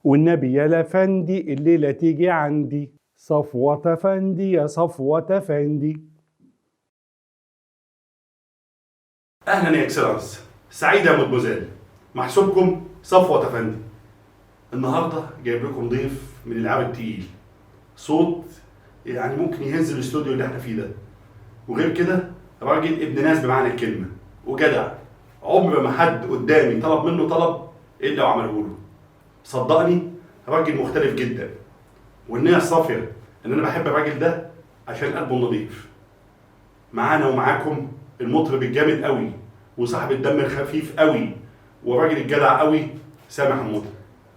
والنبي يا لفندي الليلة تيجي عندي صفوة فندي يا صفوة فندي. اهلا يا اكسلانس، سعيد يا مدموزيل، محسوبكم صفوة افندي. النهارده جايب لكم ضيف من العاب التقيل، صوت يعني ممكن يهز الاستوديو اللي احنا فيه ده، وغير كده راجل ابن ناس بمعنى الكلمه وجدع. عمر ما حد قدامي طلب منه طلب الا وعمله له. صدقني راجل مختلف جدا، والنية الصافيه ان انا بحب الراجل ده عشان قلبه نظيف. معانا ومعاكم المطرب الجامد قوي وصاحب الدم الخفيف قوي والراجل الجدع قوي سامح حموده.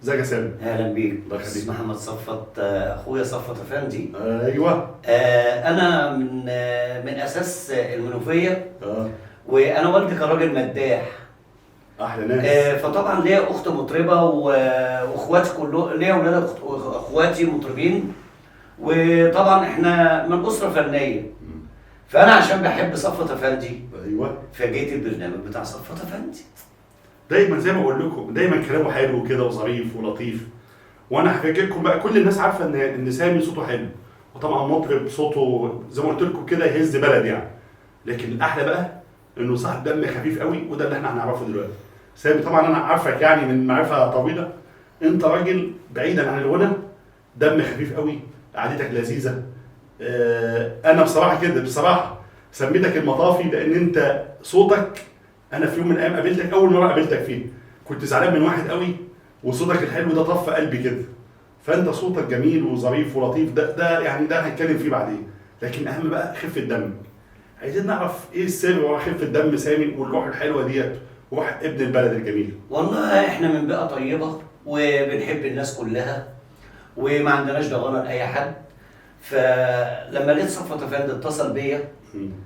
ازيك يا سامح؟ اهلا بيك. الله يخليك. بس محمد صفت اخويا صفت افندي. ايوه. انا من اساس المنوفيه. وانا والدي كان راجل مداح. احلى ناس. فطبعا ليا اخت مطربه واخواتي كله ليا اولاد اخواتي مطربين، وطبعا احنا من اسره فنيه. فانا عشان بحب صفت افندي ايوه، فجيت البرنامج بتاع صفت افندي. دايما زي ما بقول لكم دايما كلامه حلو كده وظريف ولطيف. وانا هحكي لكم بقى، كل الناس عارفه ان سامي صوته حلو، وطبعا مطرب صوته زي ما قلت لكم كده يهز بلد يعني. لكن الاحلى بقى انه صاحب دم خفيف قوي، وده اللي احنا هنعرفه دلوقتي. سامي طبعا انا عارفك يعني من معرفه طويله، انت راجل بعيدا عن الغنى دم خفيف قوي، قعدتك لذيذه. انا بصراحه كده بصراحه سميتك المطافي لان انت صوتك، انا في يوم من الايام قابلتك اول مره قابلتك فيه كنت زعلان من واحد قوي، وصوتك الحلو ده طف قلبي كده. فانت صوتك جميل وظريف ولطيف، ده يعني ده هنتكلم فيه بعدين. لكن اهم بقى خفه دم. عايزين نعرف ايه السر ورا خفه دم سامي والروح الحلوه ديت وروح ابن البلد الجميل. والله احنا من بيئه طيبه وبنحب الناس كلها وما عندناش ضغانه لاي حد. فلما لقيت صفوت افندي اتصل بيا،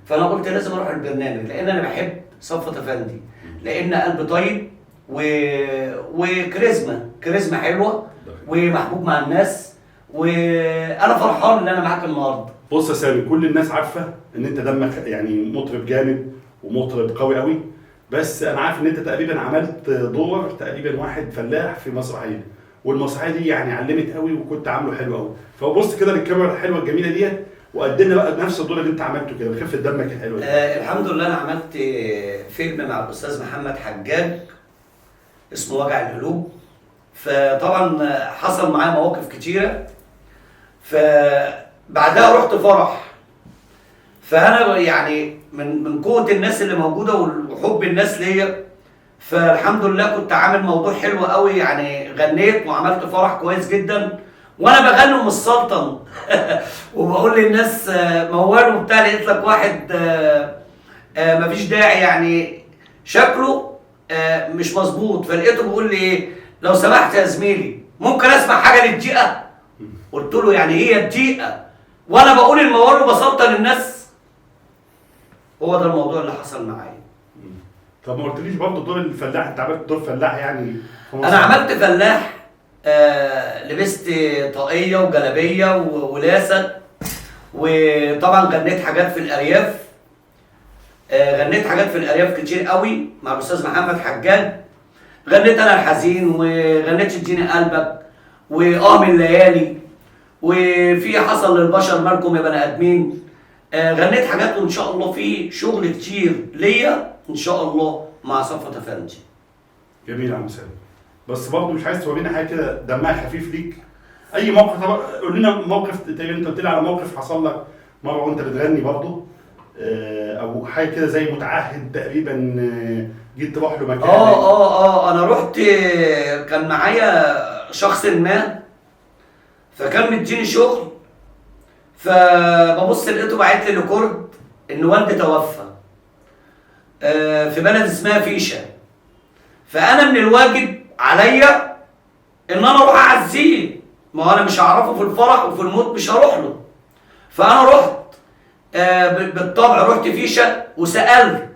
فانا قلت لازم اروح البرنامج لان انا بحب صفوت افندي، لان قلب طيب كاريزما حلوه ومحبوب مع الناس، وانا فرحان ان انا معاك النهارده. بص يا سامي، كل الناس عارفه ان انت دمك يعني مطرب جامد ومطرب قوي قوي، بس انا عارف ان انت تقريبا عملت دور تقريبا واحد فلاح في مسرحيه، والمسرحيه دي يعني علمت قوي وكنت عامله حلو قوي. فبص كده للكاميرا الحلوه الجميله ديت وقدمنا بقى نفس الدور اللي انت عملته كده بخفه دمك الحلوه دي. الحمد لله انا عملت فيلم مع الاستاذ محمد حجاج اسمه وجع القلوب. فطبعا حصل معايا مواقف كتيره، فبعدها رحت فرح. فانا يعني من قوه الناس اللي موجوده وحب الناس ليا، فالحمد لله كنت عامل موضوع حلو قوي، يعني غنيت وعملت فرح كويس جدا وانا بغني ام السلطن وبقول للناس موال وبتاع. لقيت لك واحد مفيش داعي يعني شكله مش مظبوط، فلقيته بيقول لي ايه لو سمحت يا زميلي ممكن اسمع حاجه للدقيقه. قلت له يعني هي الدقيقه وانا بقول الموال وبسلطن الناس؟ هو ده الموضوع اللي حصل معايا. طب ما قلتليش برضه دور الفلاح، انت عملت دور فلاح يعني في مصر؟ انا عملت فلاح، لبست طاقيه وجلابيه ولاسه، وطبعا غنيت حاجات في الارياف. غنيت حاجات في الارياف كتير قوي مع الاستاذ محمد حجاج. غنيت انا الحزين، وغنيت اديني قلبك، من الليالي، وفي حصل للبشر مالكم يا بني ادمين. غنيت حاجات، وان شاء الله في شغل كتير ليا ان شاء الله مع صفوت افندي. جميل يا عم سامي، بس برضه مش عايز تورينا حاجه كده دمها خفيف ليك؟ اي موقف، قول لنا موقف. تقريبا انت قلت لي على موقف حصل لك مره وانت بتغني برضه، او حاجه كده زي متعهد تقريبا، جيت تروح له مكان. انا رحت، كان معايا شخص ما، فكان مديني شغل، فببص لقيته باعت لي ريكورد ان والدي توفى في بلد اسمها فيشه. فانا من الواجب عليا ان انا اروح اعزيه، ما هو انا مش هعرفه في الفرح وفي الموت مش هروح له. فانا رحت بالطبع، رحت فيشه وسالت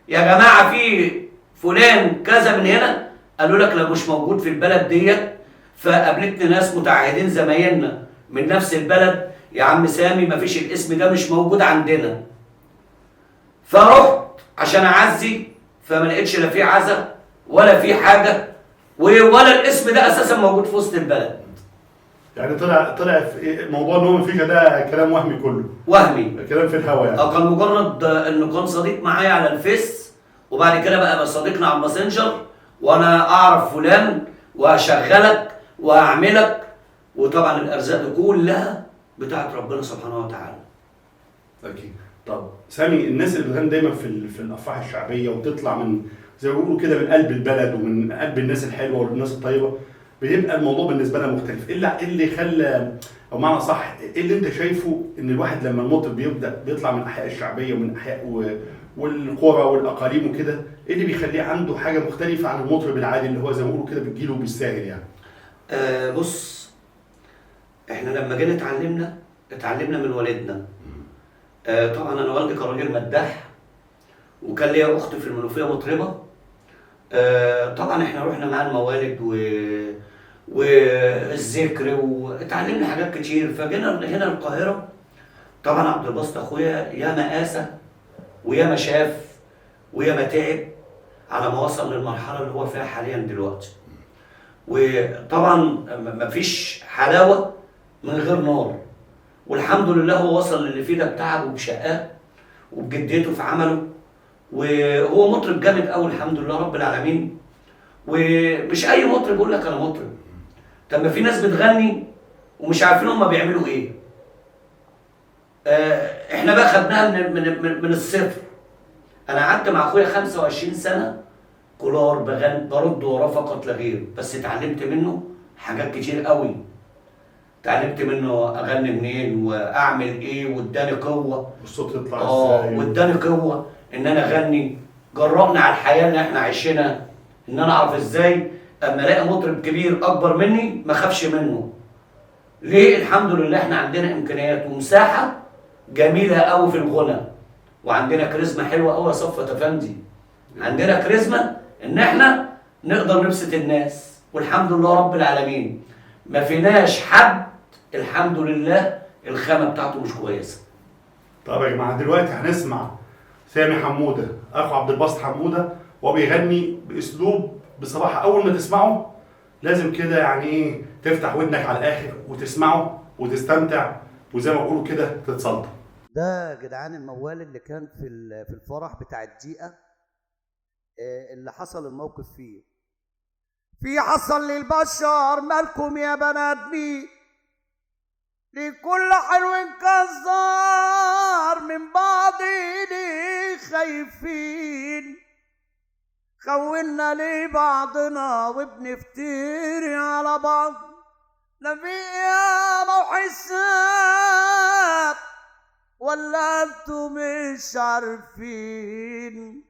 يا جماعه في فلان كذا من هنا، قالوا لك لا مش موجود في البلد ديت. فقابلتني ناس متعهدين زمايلنا من نفس البلد، يا عم سامي مفيش الاسم ده مش موجود عندنا. فرحت عشان اعزي، فما لقيتش لا في عزا ولا في حاجه، ولا الاسم ده اساسا موجود في وسط البلد. يعني طلع في موضوع ان هو مفيكا ده كلام وهمي كله، وهمي. كلام في الهوا يعني. كان مجرد انه كان صديق معايا على الفيس، وبعد كده بقى صديقنا على الماسنجر، وانا اعرف فلان واشغلك واعملك، وطبعا الارزاق دي كلها بتاعت ربنا سبحانه وتعالى. اكيد. طب سامي، الناس اللي بتغني دايما في الافراح الشعبيه وتطلع من زي ما بيقولوا كده من قلب البلد ومن قلب الناس الحلوه والناس الطيبه، بيبقى الموضوع بالنسبه لها مختلف. ايه اللي خلى، او معنى صح، ايه اللي انت شايفه ان الواحد لما المطرب بيطلع من الاحياء الشعبيه ومن احياء والقرى والاقاليم وكده، ايه اللي بيخليه عنده حاجه مختلفه عن المطرب العادي اللي هو زي ما بيقولوا كده بتجيله بالساهل يعني؟ بص، احنا لما جينا اتعلمنا من والدنا. طبعا انا والدي كان راجل مداح، وكان ليا اخت في المنوفيه مطربه. طبعا احنا رحنا معاه الموالد والذكر، واتعلمنا حاجات كتير. فجينا هنا القاهره، طبعا عبد الباسط اخويا ياما قاسى وياما شاف وياما تعب على ما وصل للمرحله اللي هو فيها حاليا دلوقتي. وطبعا مفيش حلاوه من غير نار، والحمد لله هو وصل للي فيه ده بتعبه وبشقاه وبجديته في عمله، وهو مطرب جامد قوي الحمد لله رب العالمين. ومش اي مطرب يقول لك انا مطرب. طب ما في ناس بتغني ومش عارفين هم بيعملوا ايه. احنا بقى خدناها من الصفر. انا قعدت مع اخويا 25 سنه كولار بغني برد وراه فقط لا غير، بس اتعلمت منه حاجات كتير قوي. اتعلمت منه اغني منين واعمل ايه، واداني قوه الصوت يطلع ازاي، واداني قوه ان انا اغني. جربنا على الحياه اللي احنا عايشينها ان انا اعرف ازاي اما الاقي مطرب كبير اكبر مني ما اخافش منه. ليه؟ الحمد لله احنا عندنا امكانيات ومساحه جميله قوي في الغنى، وعندنا كاريزما حلوه قوي يا صفوت افندي. عندنا كاريزما ان احنا نقدر نبسط الناس، والحمد لله رب العالمين ما فيناش حد الحمد لله الخامه بتاعته مش كويسه. طب يا جماعه دلوقتي هنسمع سامي حموده اخو عبد الباسط حموده، وهو بيغني باسلوب بصراحه اول ما تسمعه لازم كده يعني ايه تفتح ودنك على الاخر وتسمعه وتستمتع، وزي ما بيقولوا كده تتصدق. ده جدعان الموال اللي كان في الفرح بتاع الدقيقه، اللي حصل الموقف فيه. في حصل للبشر مالكم يا بنات بيه، لكل حلو كزار من بعض ليه خايفين، خونا لبعضنا وبنفتري على بعض، لا في قيامة وحساب ولا انتوا مش عارفين.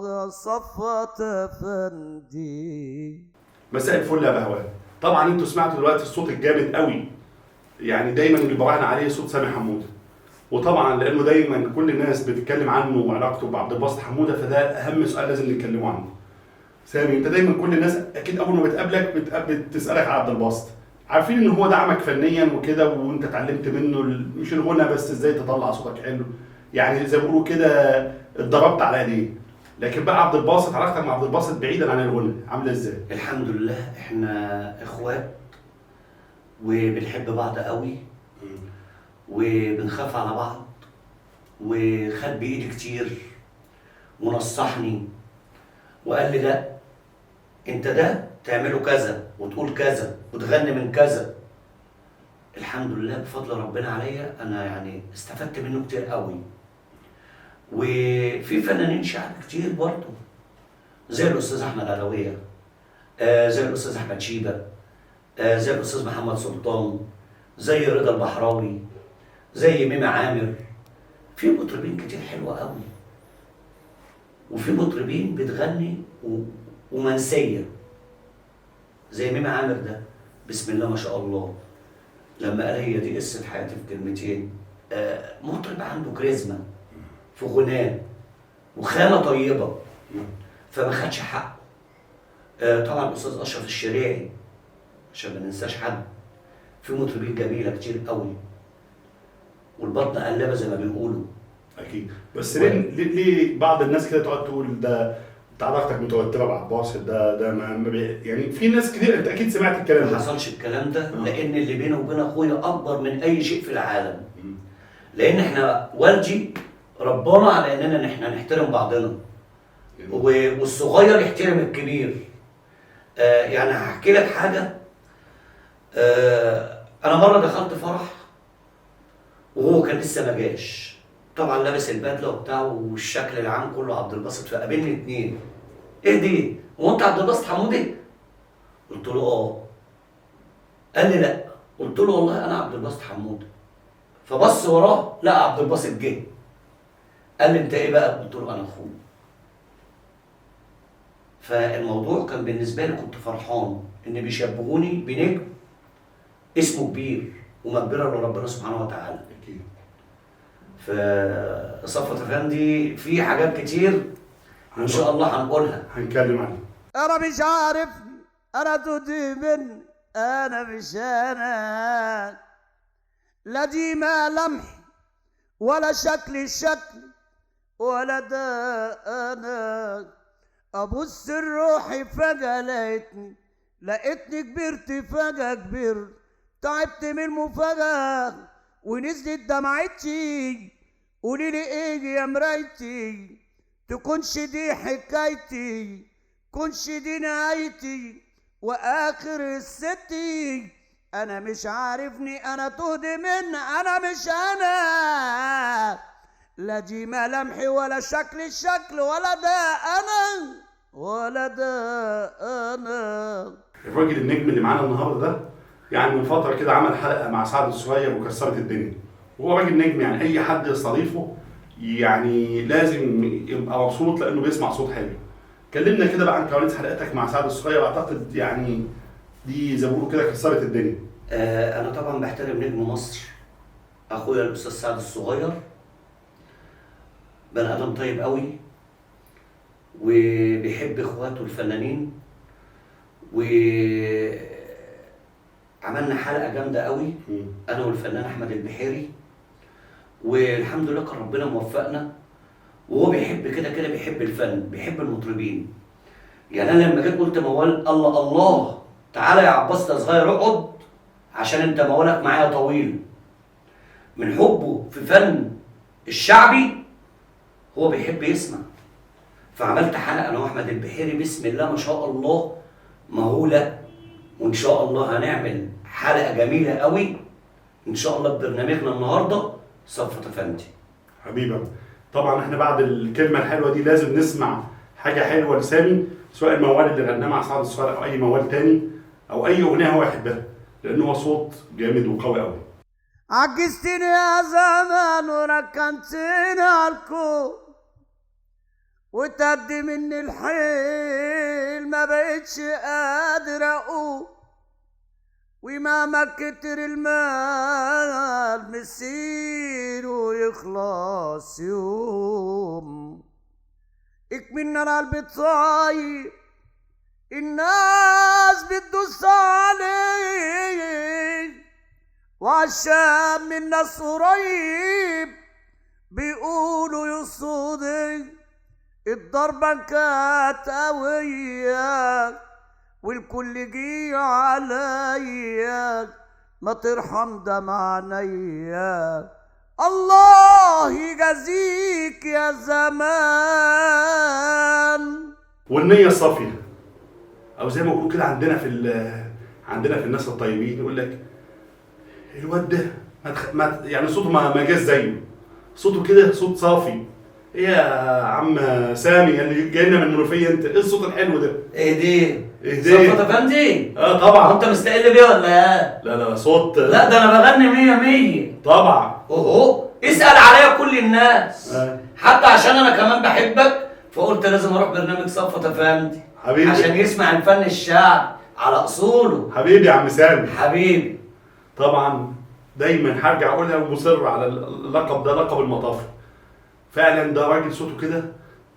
يا صفوت افندي. مساء الفل يا بهوان. طبعا انتوا سمعتوا دلوقتي الصوت الجامد قوي، يعني دايما اللي براهن عليه صوت سامي حموده، وطبعا لانه دايما كل الناس بتتكلم عنه وعلاقته بعبد الباسط حموده، فده اهم سؤال لازم نتكلموا عنه. سامي، انت دايما كل الناس اكيد اول ما بتقابلك بتسالك على عبد الباسط، عارفين ان هو دعمك فنيا وكده، وانت اتعلمت منه مش الغنى بس، ازاي تطلع صوتك حلو، يعني زي ما بيقولوا كده اتدربت على ايديه. لكن بقى عبد الباسط، علاقتك مع عبد الباسط بعيدا عن الغنى عامله ازاي؟ الحمد لله احنا اخوات وبنحب بعض قوي وبنخاف على بعض، وخد بايدي كتير ونصحني وقال لي لا انت ده تعمله كذا وتقول كذا وتغني من كذا. الحمد لله بفضل ربنا عليا انا يعني استفدت منه كتير قوي. وفي فنانين شعب كتير برضه زي الاستاذ احمد علويه، زي الاستاذ احمد شيبه، زي الاستاذ محمد سلطان، زي رضا البحراوي، زي ميمي عامر. في مطربين كتير حلوه قوي، وفي مطربين بتغني ومنسيه زي ميمي عامر ده بسم الله ما شاء الله. لما قال هي دي قصه حياتي في كلمتين، مطرب عنده كاريزما في غناه وخامه طيبه، فما خدش حقه. طبعا الاستاذ اشرف الشريعي عشان ما ننساش حد. في مطربين جميله كتير قوي، والبطن قلبه زي ما بيقولوا. اكيد. بس ليه بعض الناس كده تقعد تقول ده انت علاقتك متوتره بعباس ده يعني في ناس كتير، انت اكيد سمعت الكلام ما ده. حصلش الكلام ده، لان اللي بيني وبين اخويا اكبر من اي شيء في العالم. لان احنا والدي ربنا على اننا احنا نحترم بعضنا، والصغير يحترم الكبير. يعني هحكي لك حاجه. انا مره دخلت فرح وهو كان لسه ما جاش، طبعا لابس البدله وبتاع والشكل العام كله عبد الباسط، فقابلني اتنين. ايه دي؟ هو انت عبد الباسط حمودي؟ قلت له اه. قال لي لا. قلت له والله انا عبد الباسط حمودي. فبص وراه لقى عبد الباسط جه. قال لي انت ايه بقى؟ قلت له انا اخوه. فالموضوع كان بالنسبه لي كنت فرحان ان بيشبهوني بنجم اسمه كبير ومقبره لربنا سبحانه وتعالى. اكيد. فصفوت افندي في حاجات كتير ان شاء الله هنقولها، هنتكلم عنها. انا مش عارف، انا تودي من، انا مش انا، لا دي ما لمحي ولا شكل ولا ده انا. ابص لروحي فجأة لقيتني كبرت فجأة كبرت، تعبت من المفاجأة ونزلت دمعتي. قولي لي ايه يا مرايتي، تكونش دي حكايتي، كونش دي نهايتي واخر الستي. انا مش عارفني، انا تهدي من، انا مش انا، لا دي ملامحي ولا شكل ولا ده انا، ولا ده انا. الراجل النجم اللي معانا النهارده ده يعني من فتره كده عمل حلقه مع سعد الصغير وكسرت الدنيا، وهو راجل نجم، يعني اي حد يستضيفه يعني لازم يبقى مبسوط لانه بيسمع صوت حلو. كلمنا كده بقى عن كواليس حلقتك مع سعد الصغير، اعتقد يعني دي زي ما بيقولوا كده كسرت الدنيا. انا طبعا بحترم نجم مصر اخويا الاستاذ سعد الصغير، بني ادم طيب قوي وبيحب اخواته الفنانين، وعملنا حلقه جامده قوي انا والفنان احمد البحيري، والحمد لله كان ربنا موفقنا. وهو بيحب كده بيحب الفن، بيحب المطربين. يعني انا لما جيت قلت موال الله تعالى يا عباس يا صغير اقعد عشان انت موالك معايا طويل، من حبه في فن الشعبي هو بيحب يسمع. فعملت حلقه انا واحمد البحيري بسم الله ما شاء الله مهوله، وان شاء الله هنعمل حلقه جميله قوي ان شاء الله ببرنامجنا النهارده صفوت افندي. حبيبي طبعا احنا بعد الكلمه الحلوه دي لازم نسمع حاجه حلوه لسامي، سواء الموال اللي غناه مع سعد الصغير او اي موال تاني او اي اغنيه هو يحبها، لانه هو صوت جامد وقوي قوي. عجزتني يا زمان وركنتني عالكون، وتد مني الحيل ما بقتش قادر اقوم، وما كتر المال مسير ويخلص يوم. اكملنا القلب طاير الناس بتدوس عليه، وعشان من الناس قريب بيقولوا يصودي. الضربة كانت قوية والكل جي عليا، ما ترحم دمع عينيا، الله يجازيك يا زمان. والنيه الصافيه، او زي ما بيقولوا كده عندنا عندنا في الناس الطيبين يقول لك الواد ده يعني صوته ما جاش زيه، صوته كده صوت صافي. ايه يا عم سامي اللي جاي لنا من المنوفيه انت، ايه الصوت الحلو ده؟ ايه دي؟ ايه دي؟ صفوت افندي؟ طبعا. انت مستقل بيه ولا ايه؟ لا صوت، لا ده انا بغني 100 طبعا. اوه اسال عليا كل الناس. حتى عشان انا كمان بحبك فقلت لازم اروح برنامج صفوت افندي حبيبي، عشان يسمع الفن الشعب على اصوله. حبيبي يا عم سامي، حبيبي. طبعا دايما هرجع اقولها ومصر على اللقب ده، لقب المطافي. فعلا ده راجل صوته كده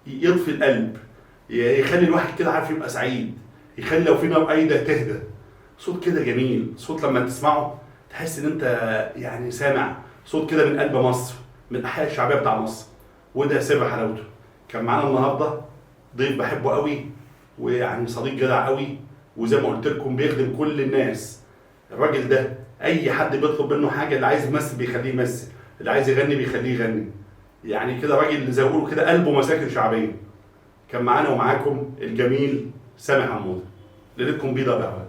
يطفي القلب، يخلي الواحد كده عارف يبقى سعيد، يخلي لو في نار قايده تهدى. صوت كده جميل، صوت لما تسمعه تحس ان انت يعني سامع صوت كده من قلب مصر، من الاحياء الشعبيه بتاع مصر، وده سر حلاوته. كان معانا النهارده ضيف بحبه قوي، ويعني صديق جدع قوي، وزي ما قلت لكم بيخدم كل الناس. الراجل ده اي حد بيطلب منه حاجه، اللي عايز يمثل بيخليه يمثل، اللي عايز يغني بيخليه يغني. يعني كده راجل زي ما بيقولوا كده قلبه مساكن شعبيه. كان معانا ومعاكم الجميل سامح حموده. ليلتكم بيضه بقى.